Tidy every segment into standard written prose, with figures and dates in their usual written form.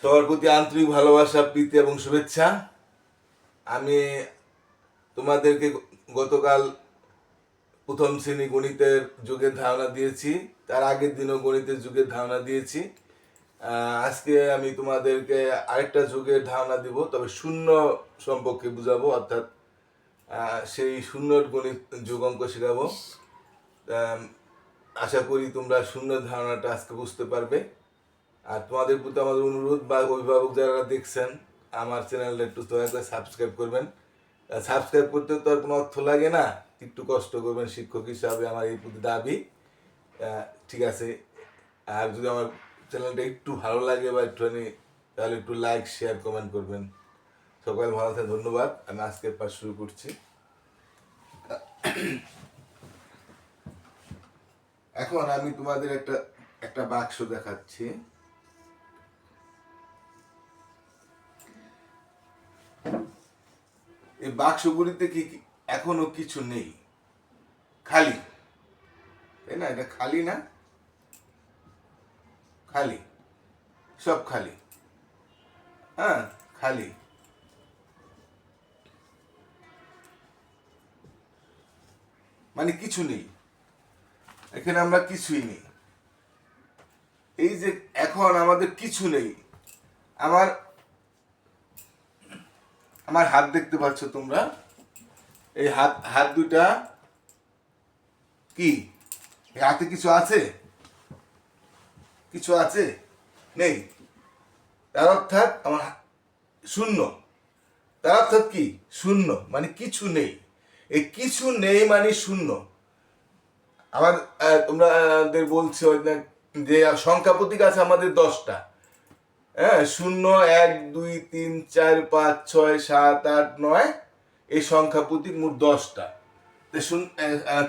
সবার প্রতি আন্তরিক ভালোবাসা, প্রীতি এবং শুভেচ্ছা। আমি তোমাদেরকে গতকাল প্রথম শ্রেণী গণিতের যুগের ধারণা দিয়েছি, তার আগের দিনও গণিতের যুগের ধারণা দিয়েছি। আজকে আমি তোমাদেরকে আরেকটা যুগের ধারণা দিব, তবে শূন্য সম্পর্কে বুঝাবো, অর্থাৎ সেই শূন্যর গণিত যুগ অঙ্ক শেখাবো। আশা করি তোমরা শূন্য ধারণাটা আজকে বুঝতে পারবে। আর তোমাদের প্রতি আমাদের অনুরোধ, বা অভিভাবক যারা দেখছেন আমার চ্যানেলটা একটু দয়া করে সাবস্ক্রাইব করবেন। সাবস্ক্রাইব করতে তো আর কোনো অর্থ লাগে না, একটু কষ্ট করবেন, শিক্ষক হিসাবে আমার এই প্রতি দাবি। ঠিক আছে, আর যদি আমার চ্যানেলটা একটু ভালো লাগে বা একটুখানি, তাহলে একটু লাইক, শেয়ার, কমেন্ট করবেন। সকাল ভালো থাকেন, ধন্যবাদ। আমি আজকের পাঠ শুরু করছি। এখন আমি তোমাদের একটা বাক্স দেখাচ্ছি। এই বাক্সগুলিতে কি এখনো কিছু নেই, খালি, তাই না? এটা খালি না? খালি, সব খালি। হ্যাঁ, খালি। মানে কিছু নেই এখানে, আমরা কিছুই নেই। এই যে এখন আমাদের কিছু নেই, আমার আমার হাত দেখতে পাচ্ছ তোমরা, এই হাত দুটা কি? এই হাতে কিছু আছে? কিছু আছে? নেই। তার অর্থাৎ আমার শূন্য। তার অর্থাৎ কি? শূন্য মানে কিছু নেই। এই কিছু নেই মানে শূন্য। আমার তোমরাদের বলছি যে সংখ্যা প্রতীক আছে আমাদের 10টা। হ্যাঁ, 0, 1, 2, 3, 4, 5, 6, 7, 8, 9, এই সংখ্যা প্রতীক মোট 10টা।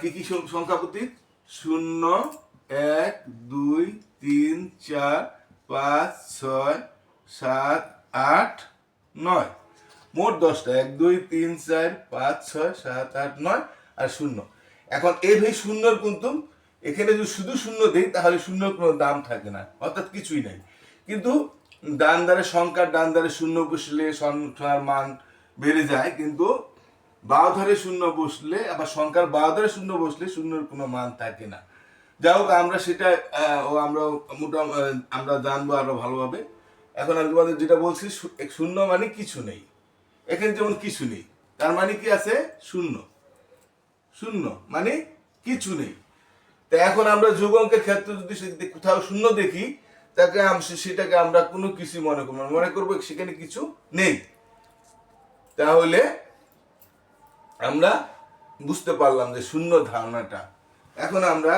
কি কি সংখ্যা প্রতীক? 0, 1, 2, 3, 4, 5, 6, 7, 8, 9, মোট 10টা। 1, 2, 3, 4, 5, 6, 7, 8, 9 আর 0। এখন এই ভাই শূন্যর কিন্তু এখানে যদি শুধু শূন্য দেই তাহলে শূন্যর কোনো দাম থাকে না, অর্থাৎ কিছুই নাই। কিন্তু ডান ধারে সংখ্যার ডান ধারে শূন্য বসলে সংখ্যার মান বেড়ে যায়, কিন্তু বাও ধারে শূন্য বসলে, আবার সংখ্যার বাও ধারে শূন্য বসলে শূন্যর কোনো মান থাকে না। যাই হোক, আমরা সেটা আমরা জানবো আরো ভালোভাবে। এখন আমি তোমাদের যেটা বলছি, শূন্য মানে কিছু নেই। এখানে যেমন কিছু নেই, তার মানে কি আছে? শূন্য। শূন্য মানে কিছু নেই। তা এখন আমরা যোগ অঙ্কের ক্ষেত্রে যদি কোথাও শূন্য দেখি, সেটাকে আমরা কোনো কিছু মনে করবো সেখানে কিছু নেই। তাহলে আমরা বুঝতে পারলাম যে শূন্য ধারণাটা। এখন আমরা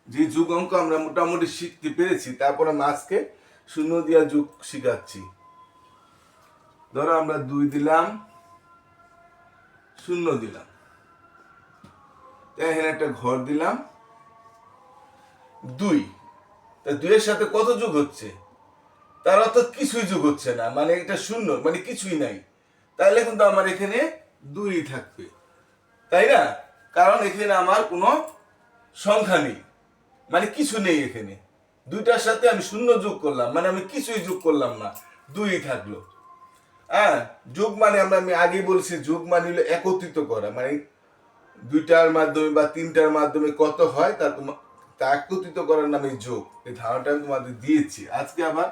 যে যুগ অঙ্ক আমরা মোটামুটি শিখতে পেরেছি, তারপরে আজকে শূন্য দিয়া যুগ শিখাচ্ছি। ধরো আমরা 2 দিলাম, 0 দিলাম, এখানে একটা ঘর দিলাম 2। তা 2 এর সাথে কত যোগ হচ্ছে? তার অর্থাৎ কিছুই যোগ হচ্ছে না, মানে এটা শূন্য মানে কিছুই নাই। তাইলে কিন্তু আমার এখানে 2 থাকবে, তাই না? কারণ এখানে আমার কোনো সংখ্যা নেই, মানে কিছু নেই। এখানে 2টার সাথে আমি শূন্য যোগ করলাম, মানে আমি কিছুই যোগ করলাম না, 2 থাকলো। হ্যাঁ, যোগ মানে আমি আগেই বলছি, যোগ মানে হলো একত্রিত করা, মানে 2টার মাধ্যমে বা 3টার মাধ্যমে কত হয় তা একত্রিত করার নামে যোগ। এই ধারণাটা আমি তোমাদের দিয়েছি। আজকে আবার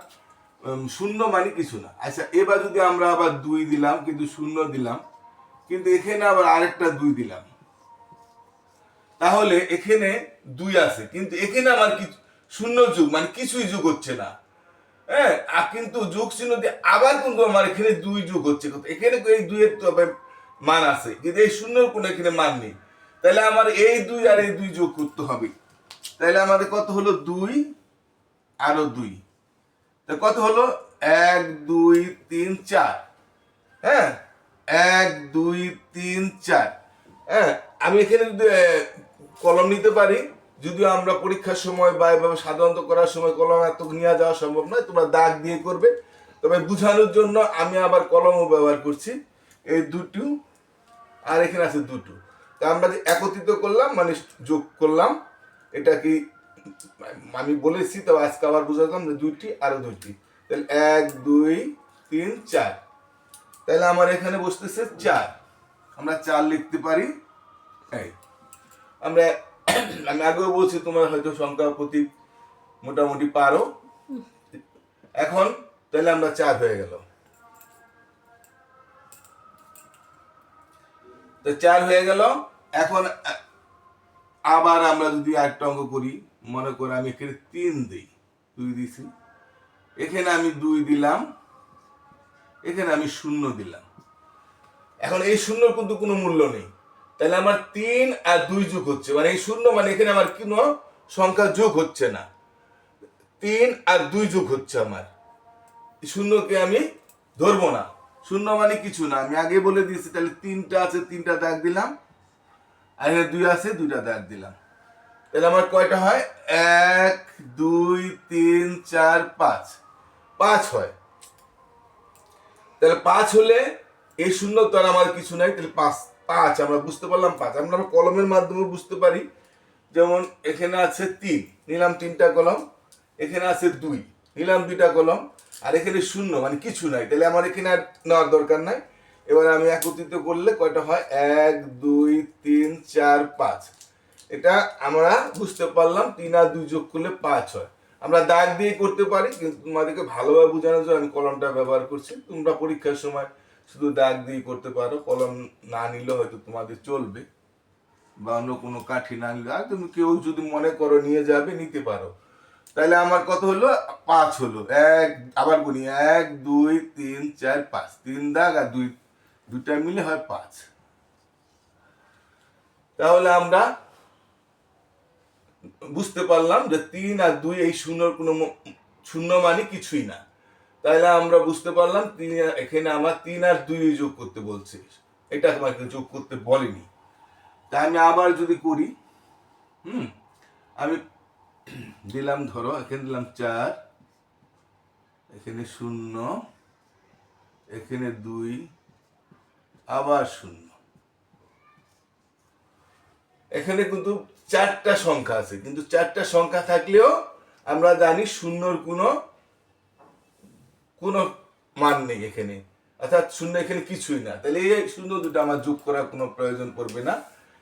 শূন্য মানে কিছু না। আচ্ছা, এবার যদি আমরা আবার 2 দিলাম কিন্তু 0 দিলাম, কিন্তু এখানে আবার আরেকটা 2 দিলাম, তাহলে এখানে 2 আছে, কিন্তু এখানে আমার কি শূন্য যুগ মানে কিছুই যোগ হচ্ছে না। হ্যাঁ, কিন্তু যোগ চিহ্ন দিয়ে আবার কিন্তু আমার এখানে 2 যোগ হচ্ছে। এখানে এই 2 এর তবে মান আছে, কিন্তু এই শূন্যর কোনো এখানে মান নেই। তাহলে আমার এই 2 আর এই 2 যোগ করতে হবে। তাহলে আমাদের কত হলো? 2 আরো 2, তা কত হলো? 1, 2, 3, 4। হ্যাঁ, 1, 2, 3, 4। হ্যাঁ, আমি এখানে যদি কলম নিতে পারি, যদিও আমরা পরীক্ষার সময় বা এভাবে সাধারণত করার সময় কলম এত নিয়ে যাওয়া সম্ভব নয়, তোমরা দাগ দিয়ে করবে। তবে বোঝানোর জন্য আমি আবার কলমও ব্যবহার করছি। এই 2 আর এখানে আছে 2। তা আমরা যে একত্রিত করলাম মানে যোগ করলাম, এটা কি আমি বলেছি তো আজকে আবার বুঝাতাম যে দুইটি আরো দুইটি, তাহলে 1 2 3 4, তাহলে আমার এখানে বসতেছে 4, আমরা 4 লিখতে পারি। এই আমরা আমি আগেও বলছি তোমরা হয়তো সংখ্যা প্রতীক মোটামুটি পারো। এখন তাহলে আমরা 4 হয়ে গেল, তো 4 হয়ে গেল। এখন আবার আমরা যদি আরেকটা অঙ্ক করি, মনে করে আমি এখানে 3 দিই, 2 দিছি, এখানে আমি 2 দিলাম, এখানে আমি 0 দিলাম। এখন এই শূন্যর কিন্তু কোনো মূল্য নেই, তাহলে আমার 3 আর 2 যোগ হচ্ছে, মানে এই শূন্য মানে এখানে আমার কোনো সংখ্যা যোগ হচ্ছে না, 3 আর 2 যোগ হচ্ছে। আমার শূন্যকে আমি ধরবো না, শূন্য মানে কিছু না, আমি আগে বলে দিয়েছি। তাহলে 3টা আছে, 3টা দাগ দিলাম, আর এখানে 2 আছে, 2টা দাগ দিলাম। তাহলে আমার কয়টা হয়? 1 2 3 4 5, 5 হয়। তাহলে 5 হলে এই শূন্য তো আর আমার কিছু নাই, তাহলে 5 5 আমরা বুঝতে পারলাম 5। আমরা কলমের মাধ্যমে বুঝতে পারি, যেমন এখানে আছে 3, নিলাম 3টা কলম, এখানে আছে 2, নিলাম 2টা কলম, আর এখানে শূন্য মানে কিছু নাই, তাহলে আমার এখানে আর নেওয়ার দরকার নাই। এবার আমি একত্রিত করলে কয়টা হয়? 1 2 3 4 5, এটা আমরা বুঝতে পারলাম। 3 আর 2 যোগ করলে 5 হয়। আমরা দাগ দিয়ে করতে পারি, কিন্তু তোমাদেরকে ভালোভাবে বোঝানোর জন্য আমি কলমটা ব্যবহার করছি। তোমরা পরীক্ষার সময় শুধু দাগ দিয়ে করতে পারো, কলম না নিলে হয়তো তোমাদের চলবে, বা অন্য কোনো কাঠি না নিলে, আর তুমি কেউ যদি মনে করো নিয়ে যাবে, নিতে পারো। তাহলে আমার কত হলো? 5 হলো। আবার গুনি, 1 2 3 4 5, 3 দাগ আর 2, দুটা মিলে হয় 5। তাহলে আমরা বুঝতে পারলাম যে 3 আর 2 এই শূন্যর কোনো শূন্য মানে কিছুই না। তাহলে আমরা বুঝতে পারলাম এখানে আমার 3 আর 2 যোগ করতে বলছে, এটা আমাকে যোগ করতে বলেনি। তাই আমি আবার যদি করি, আমি দিলাম, ধরো এখানে দিলাম 4, এখানে 0, এখানে 2, আবার 0। এখানে কিন্তু 4টা সংখ্যা আছে, কিন্তু 4টা সংখ্যা থাকলেও আমরা জানি শূন্যর কোনো মান নেই এখানে, অর্থাৎ শূন্য এখানে কিছুই না। তাহলে এই শূন্য দুটো আমার যোগ করার কোনো প্রয়োজন পড়বে না।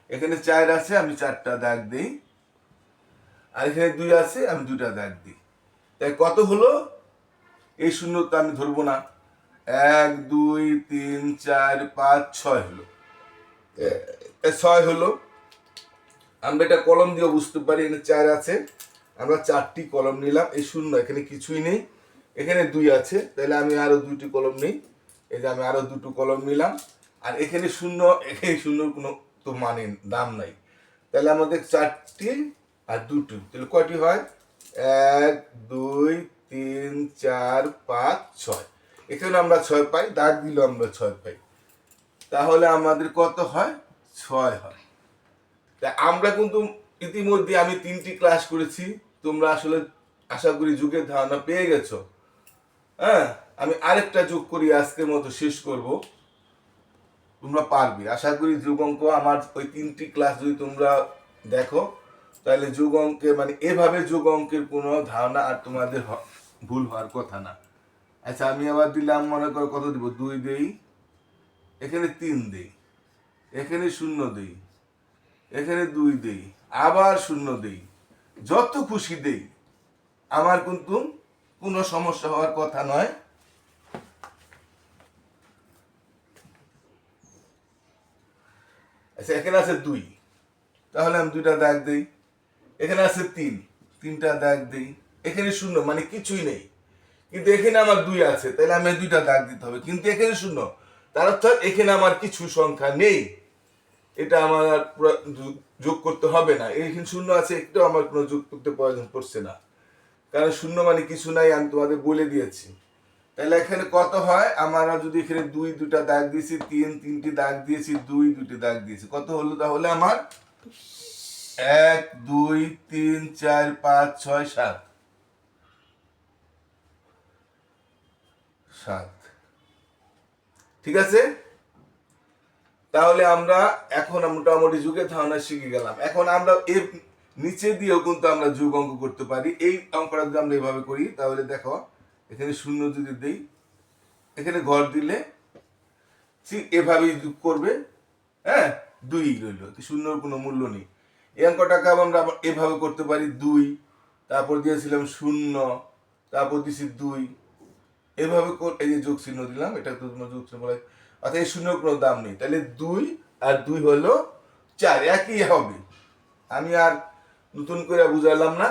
এখানে 4 আছে, আমি 4টা দাগ দিই, আর এখানে 2 আছে, আমি 2টা দাগ দিই। তাই কত হলো? এই শূন্য তো আমি ধরবো না। 1 2 3 4 5 6 হলো, 6 হলো। আমরা এটা কলম দিয়ে বুঝতে পারি, এখানে 4 আছে, আমরা 4টি কলম নিলাম। এই শূন্য এখানে কিছুই নেই, এখানে 2 আছে, তাহলে আমি আরো 2টি কলম নিই। এই যে আমি আরো 2টো কলম নিলাম, আর এখানে শূন্য, এখানে শূন্যর কোনো তো মানে দাম নাই। তাহলে আমাদের 4টি আর 2টি, তাহলে কয়টি হয়? 1 2 3 4 5 6, এখানে আমরা 6 পাই, দাগ দিলেও আমরা 6 পাই। তাহলে আমাদের কত হয়? 6 হয়। তা আমরা কিন্তু ইতিমধ্যে আমি 3টি ক্লাস করেছি, তোমরা আসলে আশা করি যুগের ধারণা পেয়ে গেছো। হ্যাঁ, আমি আরেকটা যোগ করি, আজকের মতো শেষ করব। তোমরা পারবে আশা করি। যোগ অঙ্ক আমার ওই 3টি ক্লাস যদি তোমরা দেখো, তাহলে যোগ অঙ্কে মানে এভাবে যোগ অঙ্কের কোনো ধারণা আর তোমাদের ভুল হওয়ার কথা না। আচ্ছা, আমি আবার দিলাম, মনে করো কত দিব? 2 দেই, এখানে 3 দেই, এখানে 0 দেই, এখানে 2 দেই, আবার 0 দেই, যত খুশি দেই, আমার কিন্তু কোনো সমস্যা হওয়ার কথা নয়। আচ্ছা, এখানে আছে 2, তাহলে আমি 2টা দাগ দিই। এখানে আছে 3, 3টা দাগ দিই। এখানে 0 মানে কিছুই নেই, কিন্তু এখানে আমার 2 আছে, তাহলে আমি 2টা দাগ দিতে হবে। কিন্তু এখানে 0, তার অর্থাৎ এখানে আমার কিছু সংখ্যা নেই, এটা আমার আর যোগ করতে হবে না। এখানে 0 আছে, একটু আমার কোনো যোগ করতে প্রয়োজন পড়ছে না, কারণ 0 মানে কিছু নাই, আমি তোমাদের বলে দিয়েছি। তাহলে এখানে কত হয়? আমরা যদি এখানে 2 2টা দাগ দিয়েছি, 3 3টি দাগ দিয়েছি, 2 2টি দাগ দিয়েছি, কত হলো? তাহলে আমার 1 2 3 4 5 6 7, 7। ঠিক আছে, তাহলে আমরা এখন মোটামুটি যুগের ধারণা শিখে গেলাম। এখন আমরা নিচে দিয়েও কিন্তু আমরা যোগ অঙ্ক করতে পারি। এই অঙ্কটা যদি আমরা এভাবে করি তাহলে দেখো এখানে শূন্য যদি দেই, এখানে ঘর দিলে ঠিক এভাবেই যোগ করবে। হ্যাঁ, 2 রইল, শূন্যর কোনো মূল্য নেই। এই অঙ্কটাকে আমরা আবার এভাবে করতে পারি, 2, তারপর দিয়েছিলাম 0, তারপর দিয়েছি 2, এভাবে এই যে যোগ চিহ্ন দিলাম, এটা তো তোমার যোগ চিহ্ন বলা হয়। অর্থাৎ এই শূন্যর কোনো দাম নেই, তাহলে 2 আর 2 হলো 4, একই হবে। আমি আর নতুন করে বুঝালাম না,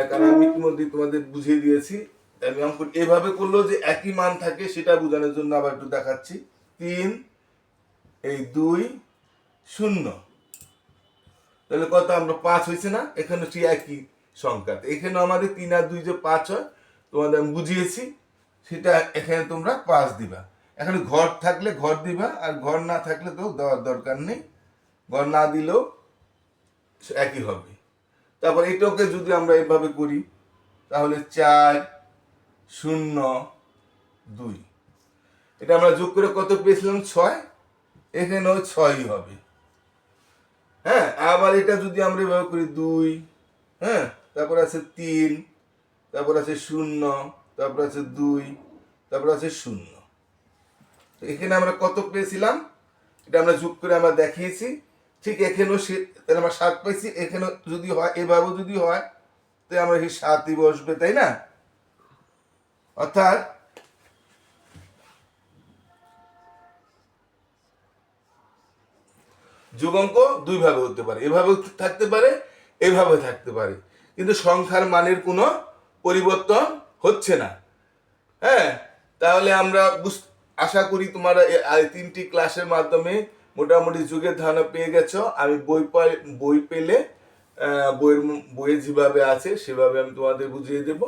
কারণ আমি ইতিমধ্যে তোমাদের বুঝিয়ে দিয়েছি। আমি অঙ্ক এভাবে করলেও যে একই মান থাকে সেটা বোঝানোর জন্য আবার একটু দেখাচ্ছি। 3, এই 2, 0, তাহলে কত আমরা 5 হয়েছে না? এখানে ঠিক একই সংখ্যা, এখানে আমাদের 3 আর 2 যে 5 হয়, তোমাদের আমি বুঝিয়েছি, সেটা এখানে তোমরা 5 দিবা। এখানে ঘর থাকলে ঘর দিবা, আর ঘর না থাকলে তো দেওয়ার দরকার নেই, ঘর না দিলেও একই হবে। তারপর এটাকে যদি আমরা এভাবে করি তাহলে 4, 0, 2, এটা আমরা যোগ করে কত পেয়েছিলাম? 6, এখানেও 6ই হবে। হ্যাঁ, আবার এটা যদি আমরা এভাবে করি 2, হ্যাঁ, তারপর আছে 3, তারপর আছে 0, তারপর আছে 2, তারপর আছে 0। তো এখানে আমরা কত পেয়েছিলাম? এটা আমরা যোগ করে আমরা দেখিয়েছি। ঠিক এখানেও তাহলে আমরা 7 পাইছি। এখানেও যদি হয়, এভাবেও যদি হয়, তাহলে আমরা এই 7ই বসবে, তাই না? অর্থাৎ যোগ অঙ্ক দুই ভাবে হতে পারে, এভাবে থাকতে পারে, এভাবে থাকতে পারে, কিন্তু সংখ্যার মানের কোনো পরিবর্তন হচ্ছে না। হ্যাঁ, তাহলে আমরা আশা করি তোমরা এই 3টি ক্লাসের মাধ্যমে মোটামুটি যুগের ধারণা পেয়ে গেছো। আমি বই পেলে বইয়ে যেভাবে আছে সেভাবে আমি তোমাদের বুঝিয়ে দেব,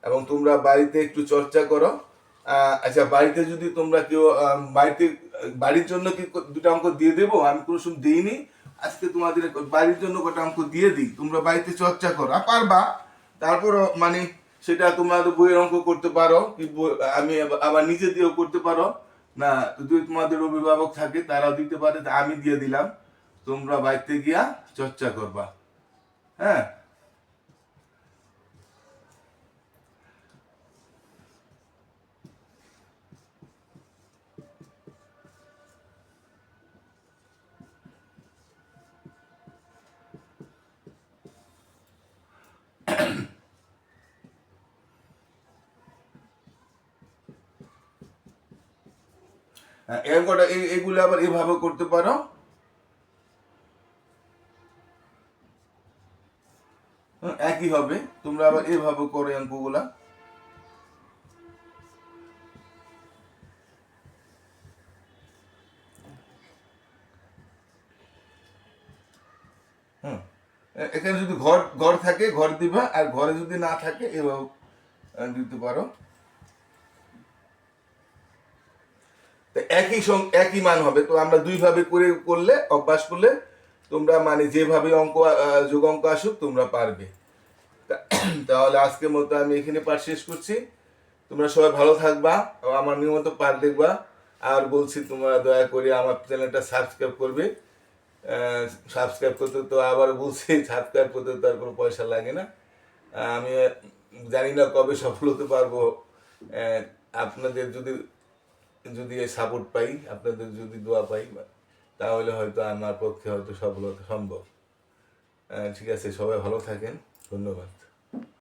এবং তোমরা বাড়িতে একটু চর্চা করো। আচ্ছা, বাড়িতে যদি তোমরা কেউ বাড়ির জন্য কি দুটো অঙ্ক দিয়ে দেবো? আমি কোনো সময় দিইনি, আজকে তোমাদের বাড়ির জন্য কটা অঙ্ক দিয়ে দিই, তোমরা বাড়িতে চর্চা করো, পারবা। তারপরও মানে সেটা তোমরা বইয়ের অঙ্ক করতে পারো, কি আমি আবার নিজে দিয়েও করতে পারো। না, যদি তোমাদের অভিভাবক থাকে তারাও দিতে পারে, আমি দিয়ে দিলাম, তোমরা বাড়িতে গিয়া চর্চা করবা। হ্যাঁ, এই অঙ্কটা এগুলো আবার এভাবে করতে পারো। একই হবে, তোমরা আবার এভাবে করো অঙ্কগুলা। হুম, এখানে যদি ঘর ঘর থাকে ঘর দিবা, আর ঘরে যদি না থাকে এভাবে দিতে পারো। তো একই মান হবে। তো আমরা দুই ভাবে করলে অভ্যাস করলে তোমরা মানে যেভাবে অঙ্ক যোগ অঙ্ক আসুক তোমরা পারবে। তাহলে আজকের মতো আমি এখানে পাঠ শেষ করছি। তোমরা সবাই ভালো থাকবা, আমার নিয়মিত পাঠ দেখবা। আর বলছি তোমরা দয়া করে আমার চ্যানেলটা সাবস্ক্রাইব করবে। সাবস্ক্রাইব করতে তো আবার বলছি, সাবস্ক্রাইব করতে তো আর কোনো পয়সা লাগে না। আমি জানি না কবে সফল হতে পারবো। আপনাদের যদি যদি সাপোর্ট পাই, আপনাদের যদি দোয়া পাই, তাহলে হয়তো আমার পক্ষে হয়তো সফল হতে সম্ভব। ঠিক আছে, সবাই ভালো থাকেন, ধন্যবাদ।